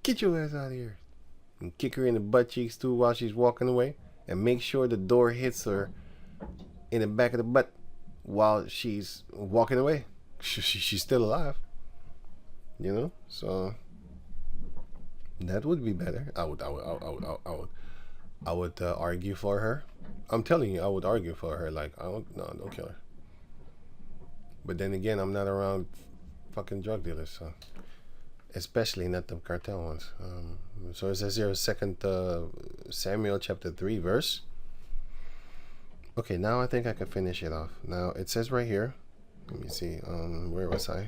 Get your ass out of here. And kick her in the butt cheeks too while she's walking away. And make sure the door hits her in the back of the butt while she's walking away. She's still alive. You know, so that would be better. I would argue for her. I'm telling you, I would argue for her. Like, don't kill her. But then again, I'm not around fucking drug dealers, so especially not the cartel ones. So it says here, 2 Samuel chapter 3 verse. Okay, now I think I can finish it off. Now it says right here. Let me see. Where was I?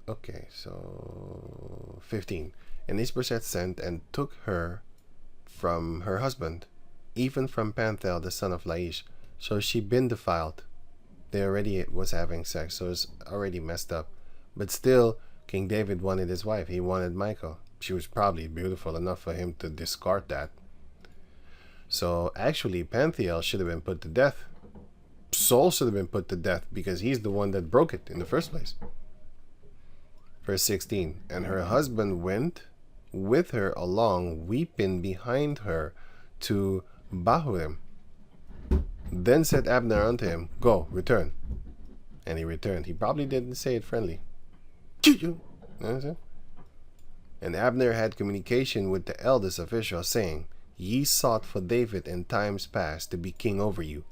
Okay, so 15. And Ishbosheth sent and took her from her husband, even from Panthel, the son of Laish. So she been defiled. They already was having sex, so it's already messed up. But still, King David wanted his wife. He wanted Michal. She was probably beautiful enough for him to discard that. So actually, Panthel should have been put to death. Saul should have been put to death because he's the one that broke it in the first place. Verse 16. And her husband went with her along, weeping behind her to Bahurim. Then said Abner unto him, Go, return. And he returned. He probably didn't say it friendly. You know, and Abner had communication with the elders of Israel, saying, Ye sought for David in times past to be king over you.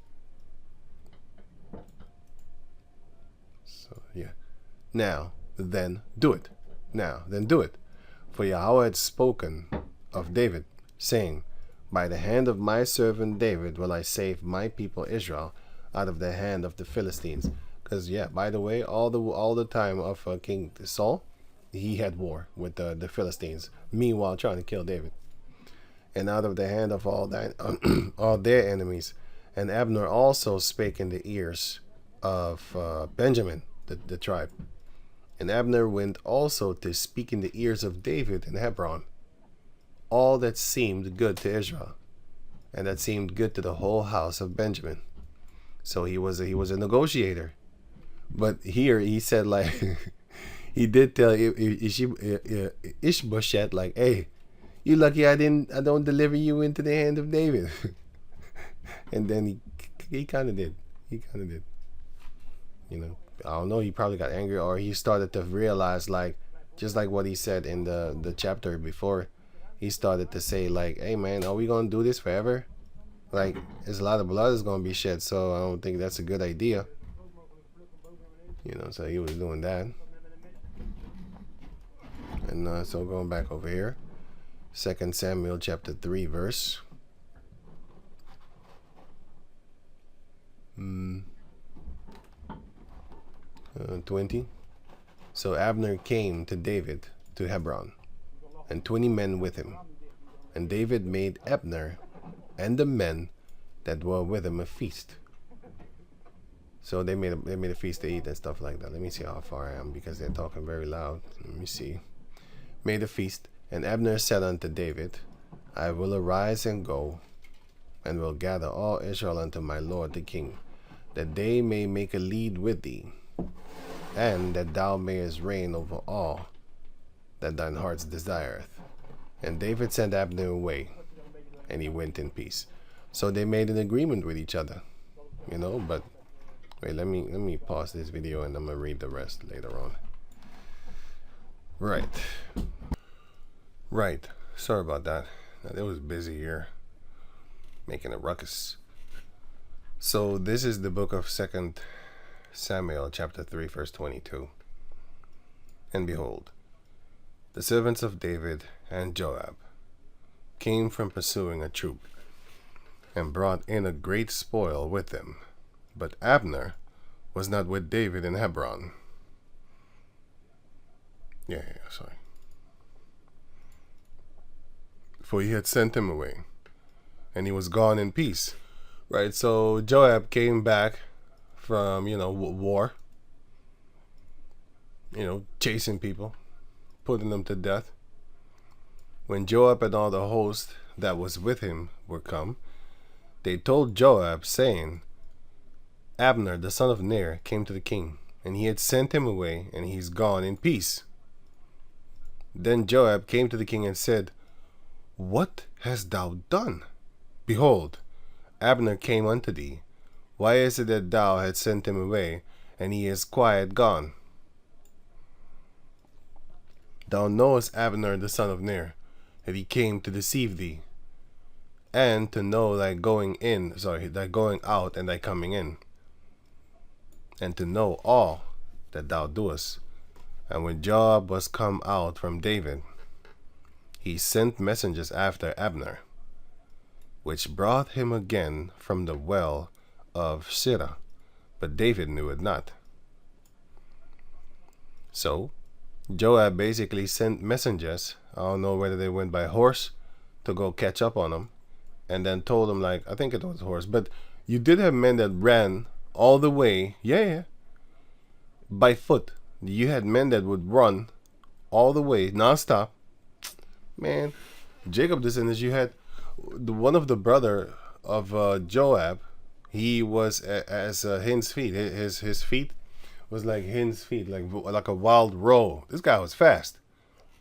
So, yeah. Now, then do it. Now, then do it. For Yahweh had spoken of David, saying, By the hand of my servant David will I save my people Israel out of the hand of the Philistines. Because, yeah, by the way, all the time of King Saul, he had war with the Philistines, meanwhile trying to kill David. And out of the hand of all their enemies. And Abner also spake in the ears of Benjamin, the tribe. And Abner went also to speak in the ears of David in Hebron, all that seemed good to Israel, and that seemed good to the whole house of Benjamin. So he was a negotiator. But here he said, like, he did tell Ishbosheth, like, hey, you lucky I don't deliver you into the hand of David. And then he kind of did. He kind of did. You know, I don't know, he probably got angry, or he started to realize, like, just like what he said in the chapter before, he started to say, like, hey man, are we gonna do this forever? Like, there's a lot of blood is gonna be shed, so I don't think that's a good idea. You know, so he was doing that. And so going back over here, 2 Samuel chapter 3 verse 20. So Abner came to David to Hebron, and 20 men with him. And David made Abner and the men that were with him a feast. So they made a feast to eat and stuff like that. Let me see how far I am, because they're talking very loud. Let me see. Made a feast, and Abner said unto David, I will arise and go, and will gather all Israel unto my lord the king, that they may make a league with thee, and that thou mayest reign over all that thine heart desireth. And David sent Abner away, and he went in peace. So they made an agreement with each other, you know. But wait, let me pause this video and I'm gonna read the rest later on. Right. Sorry about that. It was busy here, making a ruckus. So this is the book of 2 Samuel, chapter 3, verse 22. And behold, the servants of David and Joab came from pursuing a troop, and brought in a great spoil with them. But Abner was not with David in Hebron. Sorry. For he had sent him away, and he was gone in peace. Right, so Joab came back from, war, chasing people, putting them to death. When Joab and all the host that was with him were come, they told Joab, saying, Abner, the son of Ner, came to the king, and he had sent him away, and he's gone in peace. Then Joab came to the king and said, What hast thou done? Behold, Abner came unto thee. Why is it that thou hast sent him away, and he is quiet gone? Thou knowest Abner the son of Ner, that he came to deceive thee, and to know thy going out and thy coming in, and to know all that thou doest. And when Joab was come out from David, he sent messengers after Abner, which brought him again from the well of Sirah, but David knew it not. So Joab basically sent messengers, I don't know whether they went by horse, to go catch up on him, and then told him, like, I think it was horse, but you did have men that ran all the way, by foot. You had men that would run all the way, non-stop. Man, Jacob descendants, you had one of the brother of Joab, he was as hen's feet. His feet was like hen's feet, like a wild roe. This guy was fast.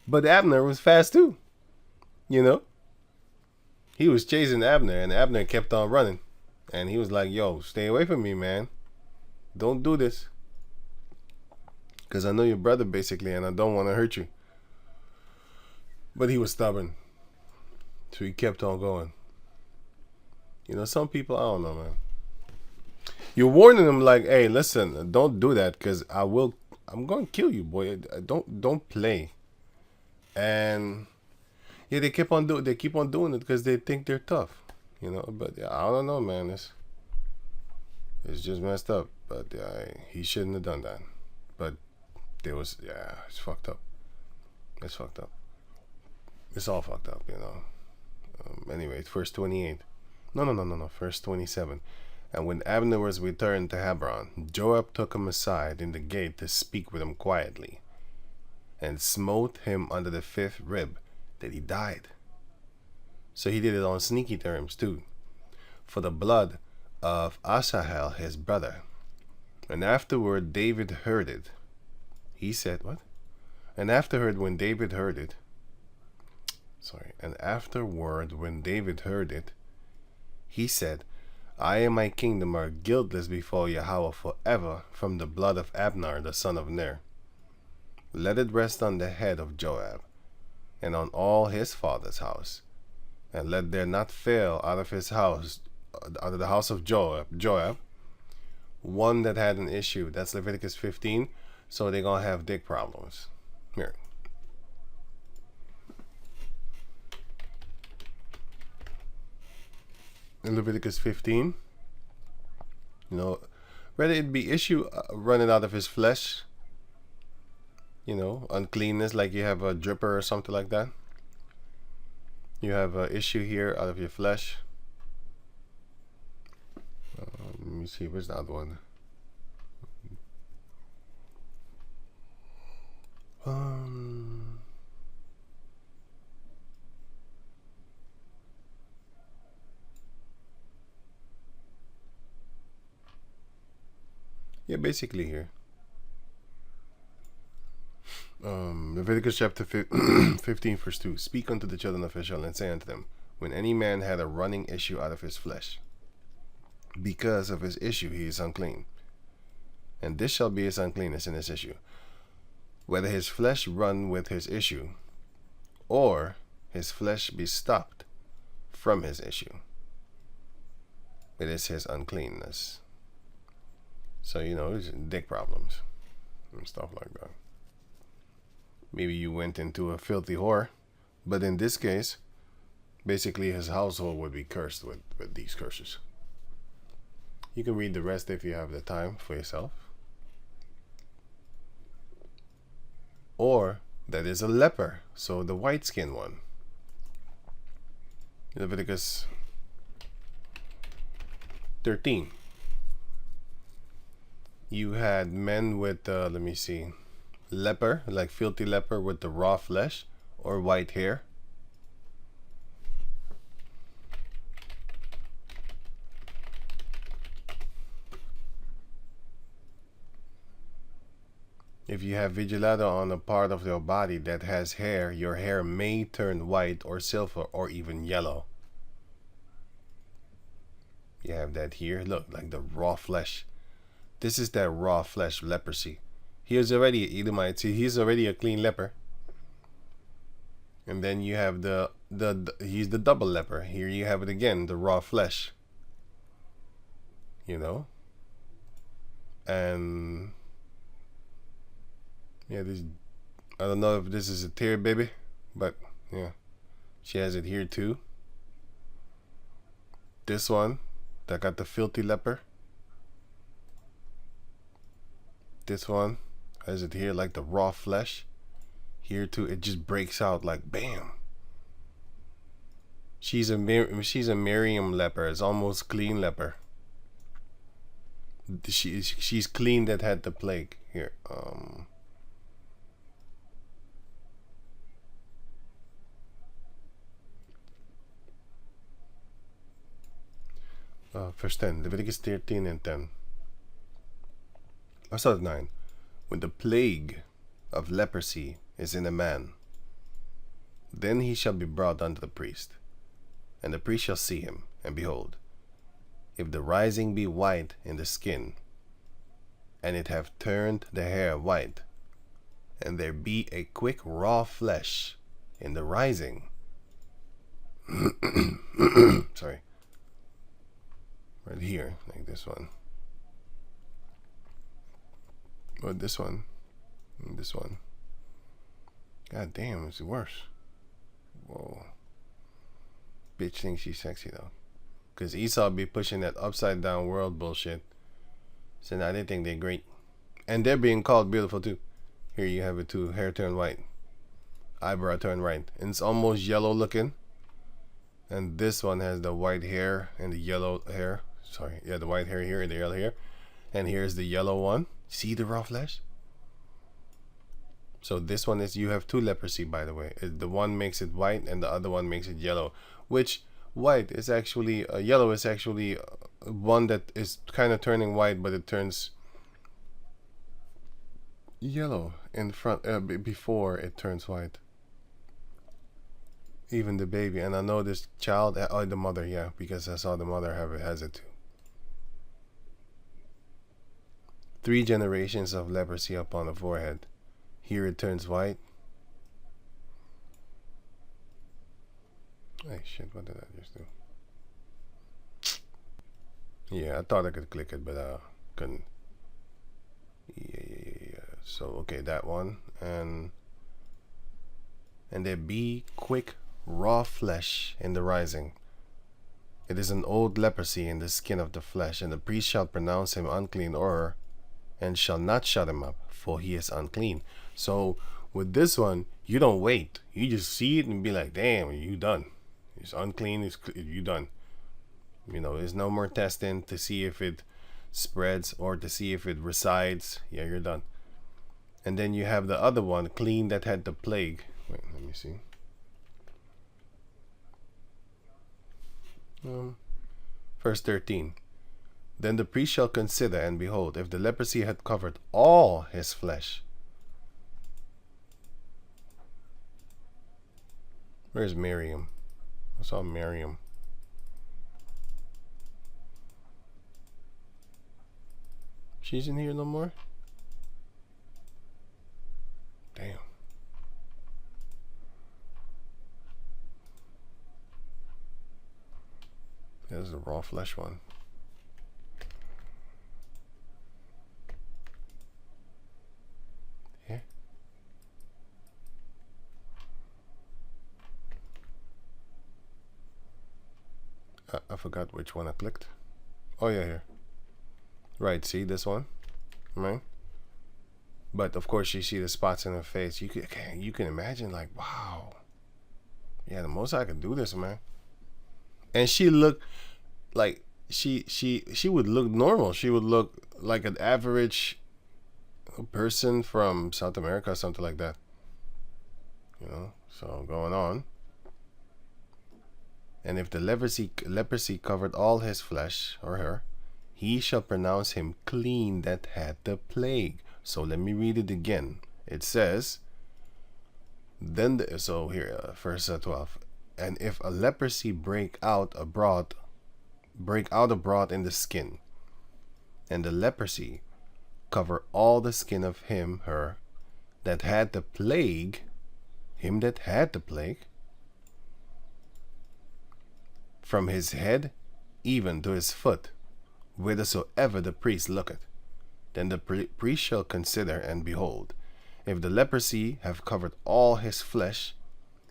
But Abner was fast too. He was chasing Abner, and Abner kept on running. And he was like, yo, stay away from me, man. Don't do this. Because I know your brother, basically, and I don't want to hurt you. But he was stubborn. So he kept on going. Some people, I don't know, man. You're warning them like, hey, listen, don't do that, because I'm going to kill you, boy. Don't play. And yeah, they keep on doing it because they think they're tough, but yeah, I don't know, man. It's just messed up. But he shouldn't have done that. But it's fucked up. It's fucked up. It's all fucked up, Anyway, verse 28. No. Verse 27. And when Abner was returned to Hebron, Joab took him aside in the gate to speak with him quietly, and smote him under the 5th rib, that he died. So he did it on sneaky terms too, for the blood of Asahel his brother. And afterward David heard it. He said, what? And afterward when David heard it, he said, I and my kingdom are guiltless before Yahweh forever from the blood of Abner the son of Ner. Let it rest on the head of Joab, and on all his father's house, and let there not fail out of his house, out of the house of Joab, one that had an issue. That's Leviticus 15. So they're gonna have dick problems. Here. In Leviticus 15, whether it be issue running out of his flesh, uncleanness, like you have a dripper or something like that. You have an issue here out of your flesh. Let me see, where's the other one? Yeah, basically here. Leviticus chapter 15 verse 2. Speak unto the children of Israel and say unto them, when any man had a running issue out of his flesh. Because of his issue he is unclean. And this shall be his uncleanness in his issue. Whether his flesh run with his issue, or his flesh be stopped from his issue, it is his uncleanness. So, you know, it's dick problems and stuff like that. Maybe you went into a filthy whore, but in this case, basically his household would be cursed with these curses. You can read the rest if you have the time for yourself. Or that is a leper, so the white skinned one. Leviticus 13. You had men with, let me see, leper, like filthy leper with the raw flesh or white hair. If you have vitiligo on a part of your body that has hair, your hair may turn white or silver or even yellow. You have that here. Look, like the raw flesh. This is that raw flesh leprosy. Here's already an Edomite. See, he's already a clean leper. And then you have he's the double leper. Here you have it again, the raw flesh. You know? And yeah, this, I don't know if this is a tear baby, but yeah, she has it here too. This one that got the filthy leper. This one has it here like the raw flesh. Here too, it just breaks out like bam. She's a Miriam leper. It's almost clean leper. She's clean that had the plague here. Verse 10, Leviticus 13 and 10. I started 9. When the plague of leprosy is in a man, then he shall be brought unto the priest, and the priest shall see him, and behold, if the rising be white in the skin, and it have turned the hair white, and there be a quick raw flesh in the rising, sorry, right here, like this one, or this one, and this one. God damn, it's worse. Whoa. Bitch thinks she's sexy though. Because Esau be pushing that upside down world bullshit. So now they think they're great. And they're being called beautiful too. Here you have it too. Hair turned white. Eyebrow turned white. And it's almost yellow looking. And this one has the white hair and the yellow hair. Sorry. Yeah, the white hair here and the yellow hair. And here's the yellow one. See the raw flesh? So this one is, you have two leprosy, by the way. The one makes it white and the other one makes it yellow. Which white is actually, yellow is actually one that is kind of turning white, but it turns yellow in front before it turns white. Even the baby. And I know this child, oh, the mother, yeah, because I saw the mother has it too. 3 generations of leprosy upon the forehead. Here it turns white. Hey shit, what did I just do? Yeah, I thought I could click it, but I couldn't. Yeah. So okay, that one, and there be quick raw flesh in the rising. It is an old leprosy in the skin of the flesh, and the priest shall pronounce him unclean, or and shall not shut him up, for he is unclean. So with this one, you don't wait. You just see it and be like, damn, you done. It's unclean, you done. You know, there's no more testing to see if it spreads or to see if it resides. Yeah, you're done. And then you have the other one, clean, that had the plague. Wait, let me see. Verse 13. Then the priest shall consider, and behold, if the leprosy had covered all his flesh. Where's Miriam? I saw Miriam. She's in here no more? Damn. There's the raw flesh one. Here. I forgot which one I clicked. Oh yeah, here. Right, see this one, right? But of course you see the spots in her face. You can imagine, like, wow. Yeah, the most I could do this, man. And she looked like she would look normal. She would look like an average person from South America or something like that. You know, so going on. And if the leprosy covered all his flesh, or her, he shall pronounce him clean that had the plague. So let me read it again. It says, then so here, verse 12. And if a leprosy break out abroad in the skin, and the leprosy cover all the skin of him, her, that had the plague, him that had the plague, from his head even to his foot, whithersoever the priest looketh, then the priest shall consider, and behold, if the leprosy have covered all his flesh,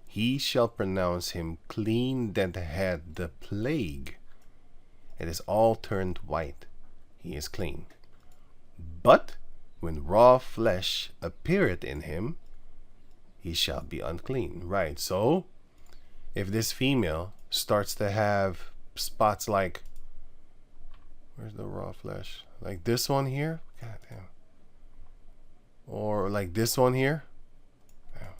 he shall pronounce him clean that had the plague. It is all turned white. He is clean. But when raw flesh appeareth in him, he shall be unclean. Right, so if this female starts to have spots like, where's the raw flesh? Like this one here? God damn. Or like this one here? Damn.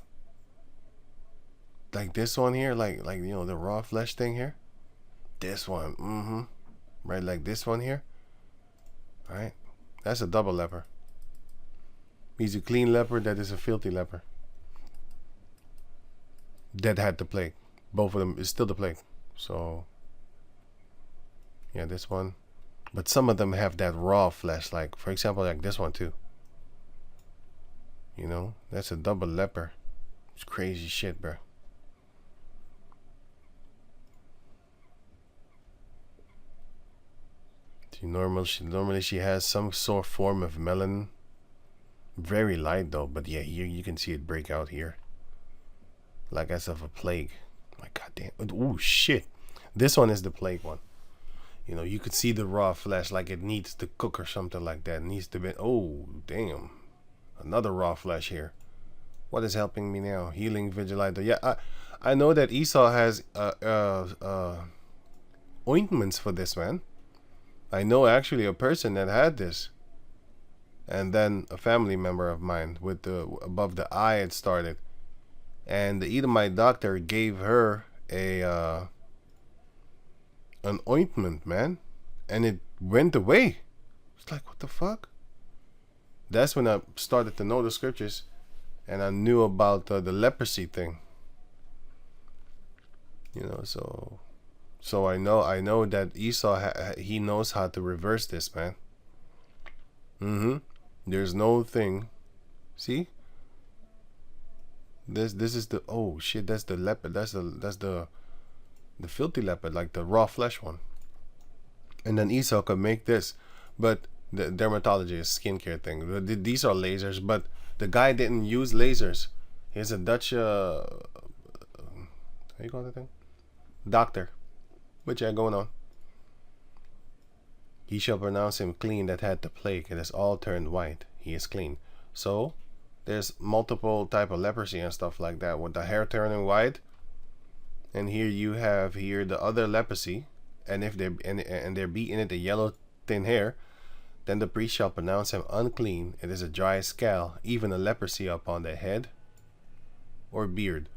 Like this one here? Like you know, the raw flesh thing here? This one. Right, like this one here? Alright. That's a double leper. He's a clean leper, that is a filthy leper. That had the plague. Both of them is still the plague. So yeah, this one. But some of them have that raw flesh, like for example, like this one too. You know, that's a double leper. It's crazy shit, bro. Normally she has some sort of form of melanin. Very light though, but yeah, here you can see it break out here. Like as of a plague. My goddamn. Oh shit. This one is the plague one. You know, you could see the raw flesh like it needs to cook or something like that. It needs to be. Oh damn. Another raw flesh here. What is helping me now? Healing Vitiligo. Yeah, I know that Esau has ointments for this, man. I know actually a person that had this. And then a family member of mine with the above the eye it started. And the Edomite doctor gave her a an ointment, man, and it went away. It's like, what the fuck? That's when I started to know the scriptures, and I knew about the leprosy thing. You know, so I know that Esau he knows how to reverse this, man. There's no thing. See? This is the, oh shit, that's the leopard. That's the filthy leopard, like the raw flesh one. And then Esau could make this, but the dermatology is skincare thing. These are lasers, but the guy didn't use lasers. He's a Dutch how you call that thing? Doctor. But yeah, going on. He shall pronounce him clean that had the plague. It is all turned white. He is clean. So there's multiple type of leprosy and stuff like that with the hair turning white. And here you have here the other leprosy, and if there be in it a yellow thin hair, then the priest shall pronounce him unclean. It is a dry scale, even a leprosy upon the head or beard.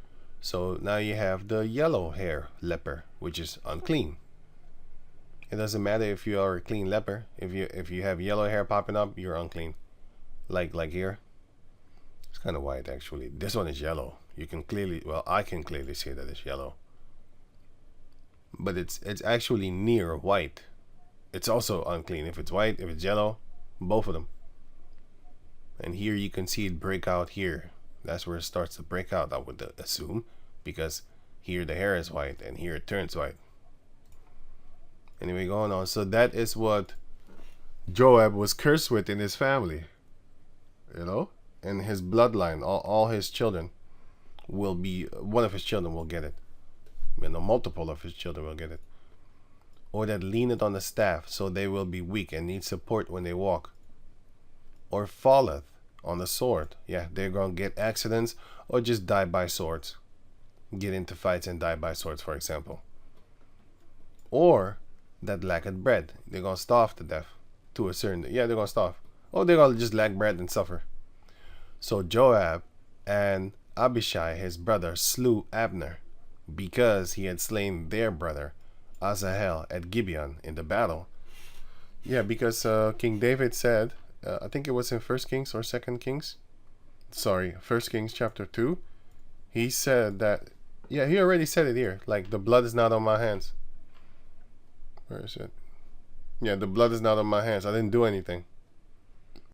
So now you have the yellow hair leper, which is unclean. It doesn't matter if you are a clean leper. If you have yellow hair popping up, you're unclean. Like here. It's kind of white actually. This one is yellow. You can clearly, well, I can clearly see that it's yellow. but it's actually near white. It's also unclean if it's white, if it's yellow, both of them. And here you can see it break out here. That's where it starts to break out, I would assume, because here the hair is white and here it turns white. Anyway, going on. So that is what Joab was cursed with in his family. You know? In his bloodline, all his children will be, one of his children will get it. You know, multiple of his children will get it. Or that leaneth on the staff, so they will be weak and need support when they walk. Or falleth on the sword. Yeah, they're going to get accidents or just die by swords. Get into fights and die by swords, for example. Or that lacketh bread. They're going to starve to death. To a certain, yeah, they're going to starve. Or they're going to just lack bread and suffer. So Joab and Abishai, his brother, slew Abner because he had slain their brother Asahel at Gibeon in the battle. Yeah, because King David said, I think it was in 1 Kings or 2 Kings. Sorry, 1 Kings chapter 2. He said that, yeah, he already said it here. Like, the blood is not on my hands. Where is it? Yeah, the blood is not on my hands. I didn't do anything.